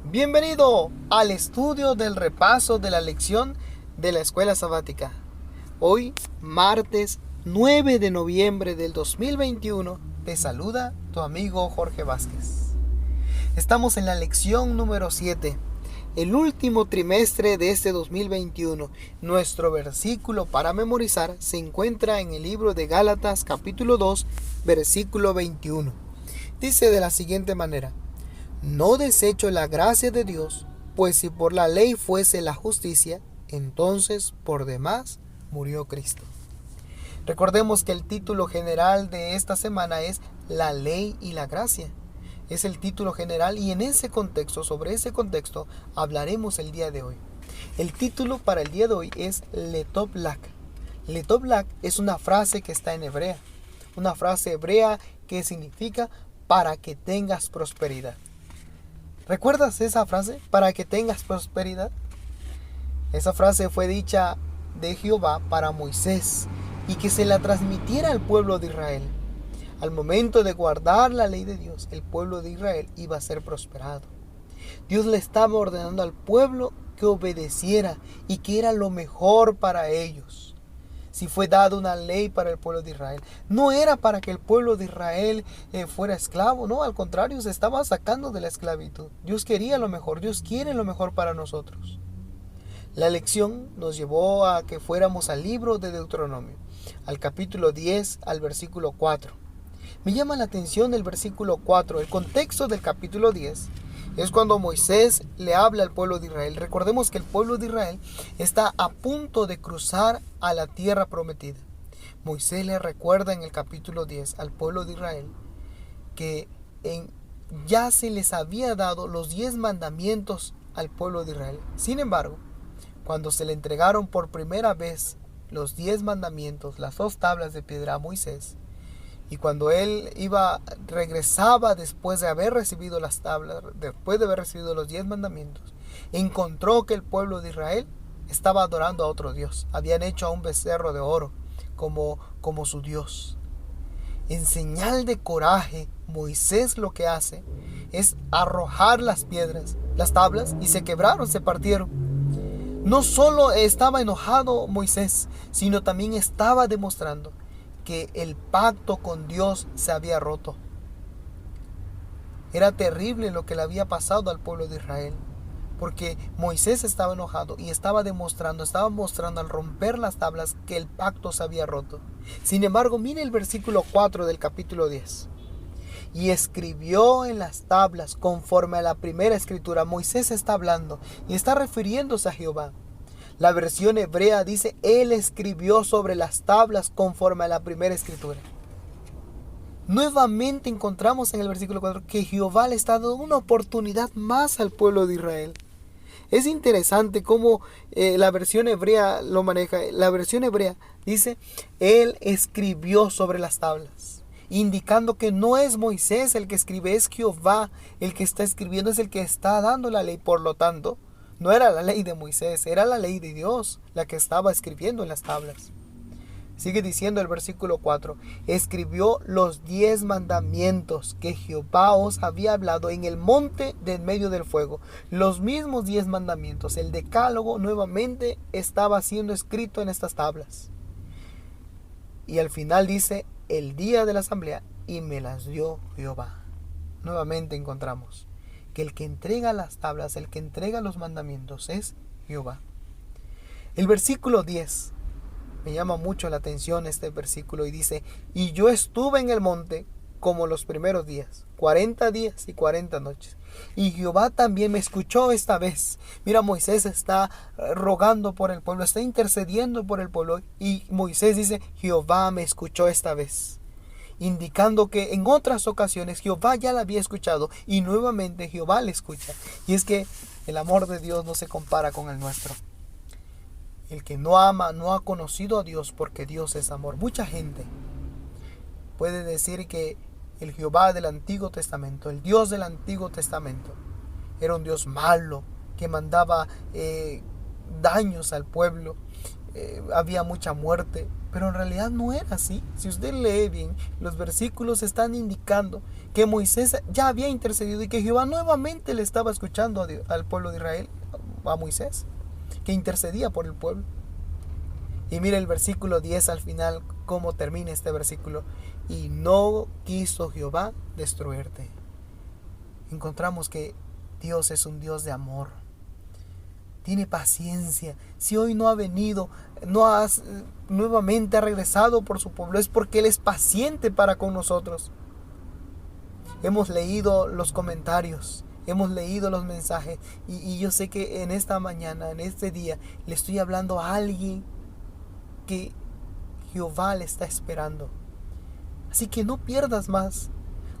Bienvenido al estudio del repaso de la lección de la escuela sabática. Hoy, martes 9 de noviembre del 2021, te saluda tu amigo Jorge Vázquez. Estamos en la lección número 7, el último trimestre de este 2021. Nuestro versículo para memorizar se encuentra en el libro de Gálatas capítulo 2, versículo 21. Dice de la siguiente manera: no desecho la gracia de Dios, pues si por la ley fuese la justicia, entonces por demás murió Cristo. Recordemos que el título general de esta semana es La ley y la gracia. Es el título general y en ese contexto, sobre ese contexto, hablaremos el día de hoy. El título para el día de hoy es Letov Lak. Letov Lak es una frase que está en hebrea. Una frase hebrea que significa para que tengas prosperidad. ¿Recuerdas esa frase? Para que tengas prosperidad. Esa frase fue dicha de Jehová para Moisés y que se la transmitiera al pueblo de Israel. Al momento de guardar la ley de Dios, el pueblo de Israel iba a ser prosperado. Dios le estaba ordenando al pueblo que obedeciera y que era lo mejor para ellos. Si fue dada una ley para el pueblo de Israel, no era para que el pueblo de Israel fuera esclavo, no, al contrario, se estaba sacando de la esclavitud. Dios quería lo mejor, Dios quiere lo mejor para nosotros. La lección nos llevó a que fuéramos al libro de Deuteronomio, al capítulo 10, al versículo 4. Me llama la atención el versículo 4, el contexto del capítulo 10. Es cuando Moisés le habla al pueblo de Israel. Recordemos que el pueblo de Israel está a punto de cruzar a la tierra prometida. Moisés le recuerda en el capítulo 10 al pueblo de Israel que ya se les había dado los 10 mandamientos al pueblo de Israel. Sin embargo, cuando se le entregaron por primera vez los 10 mandamientos, las 2 tablas de piedra a Moisés, y cuando él regresaba después de haber recibido las tablas, después de haber recibido los 10 mandamientos, encontró que el pueblo de Israel estaba adorando a otro Dios. Habían hecho a un becerro de oro como su Dios. En señal de coraje, Moisés lo que hace es arrojar las piedras, las tablas, y se quebraron, se partieron. No solo estaba enojado Moisés, sino también estaba demostrando que el pacto con Dios se había roto. Era terrible lo que le había pasado al pueblo de Israel, porque Moisés estaba enojado y estaba mostrando al romper las tablas que el pacto se había roto. Sin embargo, mire el versículo 4 del capítulo 10. Y escribió en las tablas conforme a la primera escritura. Moisés está hablando y está refiriéndose a Jehová. La versión hebrea dice: él escribió sobre las tablas conforme a la primera escritura. Nuevamente encontramos en el versículo 4 que Jehová le está dando una oportunidad más al pueblo de Israel. Es interesante cómo la versión hebrea lo maneja. La versión hebrea dice: él escribió sobre las tablas, indicando que no es Moisés el que escribe, es Jehová el que está escribiendo, es el que está dando la ley. Por lo tanto, no era la ley de Moisés, era la ley de Dios la que estaba escribiendo en las tablas. Sigue diciendo el versículo 4: escribió los 10 mandamientos que Jehová os había hablado en el monte de en medio del fuego. Los mismos 10 mandamientos, el decálogo, nuevamente estaba siendo escrito en estas tablas. Y al final dice: el día de la asamblea, y me las dio Jehová. Nuevamente encontramos que el que entrega las tablas, el que entrega los mandamientos es Jehová. El versículo 10 me llama mucho la atención, este versículo, y dice: y yo estuve en el monte como los primeros días, 40 días y 40 noches. Y Jehová también me escuchó esta vez. Mira, Moisés está rogando por el pueblo, está intercediendo por el pueblo, y Moisés dice: Jehová me escuchó esta vez, indicando que en otras ocasiones Jehová ya la había escuchado y nuevamente Jehová le escucha. Y es que el amor de Dios no se compara con el nuestro. El que no ama no ha conocido a Dios, porque Dios es amor. Mucha gente puede decir que el Jehová del Antiguo Testamento, el Dios del Antiguo Testamento, era un Dios malo que mandaba daños al pueblo, había mucha muerte, pero en realidad no era así. Si usted lee bien, los versículos están indicando que Moisés ya había intercedido y que Jehová nuevamente le estaba escuchando al pueblo de Israel, a Moisés, que intercedía por el pueblo. Y mira el versículo 10 al final, cómo termina este versículo: y no quiso Jehová destruirte. Encontramos que Dios es un Dios de amor. Tiene paciencia. Si hoy no ha venido, nuevamente ha regresado por su pueblo, es porque Él es paciente para con nosotros. Hemos leído los comentarios, hemos leído los mensajes, y yo sé que en esta mañana, en este día, le estoy hablando a alguien que Jehová le está esperando. Así que no pierdas más.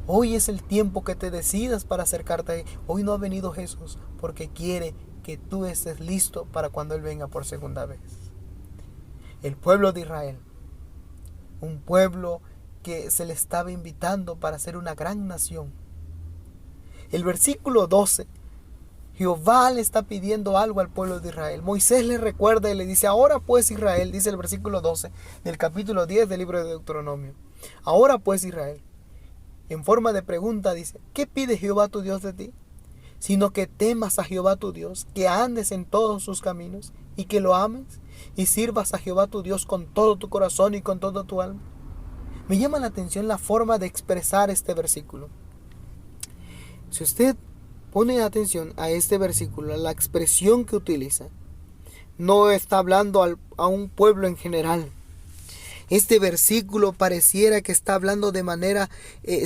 Hoy es el tiempo que te decidas para acercarte a Él. Hoy no ha venido Jesús porque quiere que tú estés listo para cuando Él venga por segunda vez. El pueblo de Israel, un pueblo que se le estaba invitando para ser una gran nación. El versículo 12, Jehová le está pidiendo algo al pueblo de Israel. Moisés le recuerda y le dice: ahora pues Israel, dice el versículo 12 del capítulo 10 del libro de Deuteronomio. Ahora pues Israel, en forma de pregunta dice: ¿qué pide Jehová tu Dios de ti? Sino que temas a Jehová tu Dios, que andes en todos sus caminos y que lo ames y sirvas a Jehová tu Dios con todo tu corazón y con toda tu alma. Me llama la atención la forma de expresar este versículo. Si usted pone atención a este versículo, a la expresión que utiliza, no está hablando a un pueblo en general. Este versículo pareciera que está hablando de manera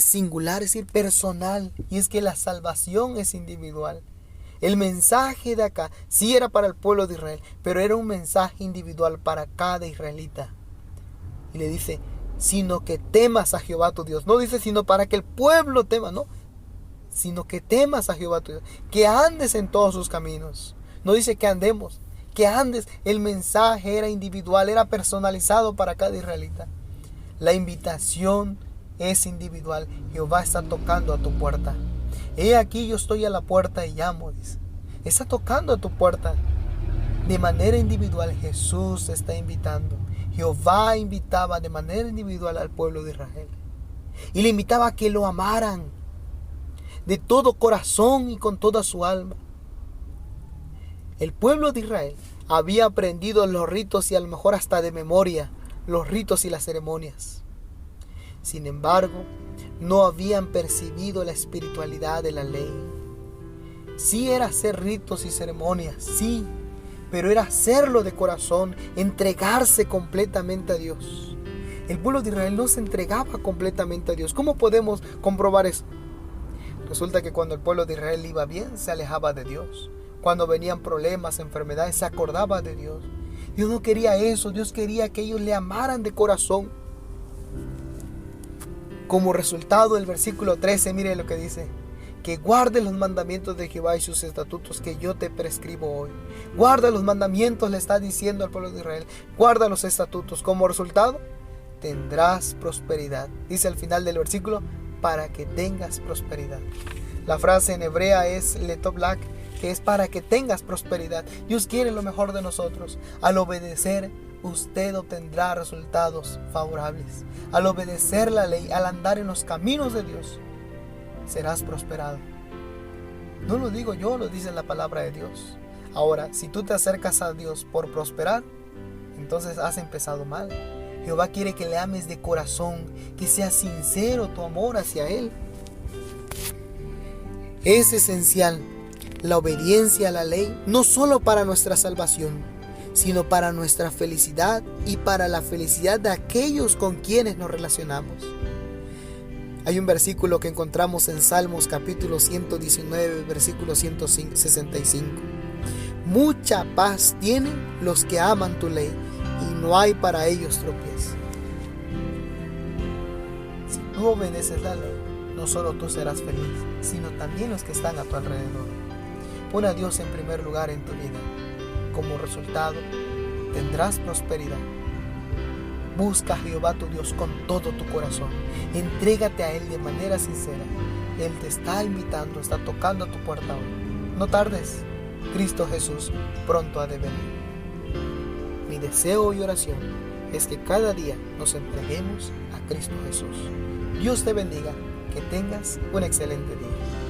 singular, es decir, personal. Y es que la salvación es individual. El mensaje de acá sí era para el pueblo de Israel, pero era un mensaje individual para cada israelita. Y le dice: sino que temas a Jehová tu Dios. No dice sino para que el pueblo tema, no. Sino que temas a Jehová tu Dios, que andes en todos sus caminos. No dice que andemos, que andes. El mensaje era individual, era personalizado para cada israelita. La invitación es individual. Jehová está tocando a tu puerta. He aquí yo estoy a la puerta y llamo, dice. Está tocando a tu puerta. De manera individual Jesús está invitando. Jehová invitaba de manera individual al pueblo de Israel. Y le invitaba a que lo amaran de todo corazón y con toda su alma. El pueblo de Israel había aprendido los ritos y a lo mejor hasta de memoria los ritos y las ceremonias. Sin embargo, no habían percibido la espiritualidad de la ley. Sí era hacer ritos y ceremonias, sí, pero era hacerlo de corazón, entregarse completamente a Dios. El pueblo de Israel no se entregaba completamente a Dios. ¿Cómo podemos comprobar eso? Resulta que cuando el pueblo de Israel iba bien, se alejaba de Dios. Cuando venían problemas, enfermedades, se acordaba de Dios. Dios no quería eso. Dios quería que ellos le amaran de corazón. Como resultado, el versículo 13, mire lo que dice: que guarde los mandamientos de Jehová y sus estatutos que yo te prescribo hoy. Guarda los mandamientos, le está diciendo al pueblo de Israel. Guarda los estatutos. Como resultado, tendrás prosperidad. Dice al final del versículo: para que tengas prosperidad. La frase en hebrea es letoblak, que es para que tengas prosperidad. Dios quiere lo mejor de nosotros. Al obedecer, usted obtendrá resultados favorables. Al obedecer la ley, al andar en los caminos de Dios, serás prosperado. No lo digo yo, lo dice la palabra de Dios. Ahora, si tú te acercas a Dios por prosperar, entonces has empezado mal. Jehová quiere que le ames de corazón, que sea sincero tu amor hacia Él. Es esencial la obediencia a la ley, no solo para nuestra salvación, sino para nuestra felicidad y para la felicidad de aquellos con quienes nos relacionamos. Hay un versículo que encontramos en Salmos capítulo 119, versículo 165. Mucha paz tienen los que aman tu ley, y no hay para ellos tropiezo. Si tú obedeces la ley, no solo tú serás feliz, sino también los que están a tu alrededor. Pon a Dios en primer lugar en tu vida. Como resultado, tendrás prosperidad. Busca a Jehová tu Dios con todo tu corazón. Entrégate a Él de manera sincera. Él te está invitando, está tocando a tu puerta hoy. No tardes. Cristo Jesús pronto ha de venir. Mi deseo y oración es que cada día nos entreguemos a Cristo Jesús. Dios te bendiga, que tengas un excelente día.